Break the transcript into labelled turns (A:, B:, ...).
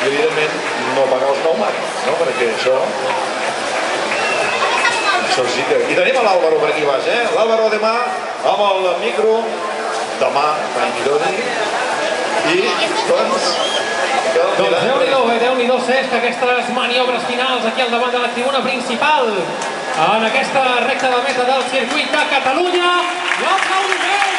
A: i evidentment no pagar els pneumàtics, no? Perquè això sí que... I tenim l'Àlvaro per aquí baix, l'Àlvaro demà amb el micro, demà a Midori, i doncs...
B: Doncs Déu-n'hi-do, Cesc, aquestes maniobres finals aquí al davant de la tribuna principal en aquesta recta de meta del circuit de Catalunya. I aplaudiment!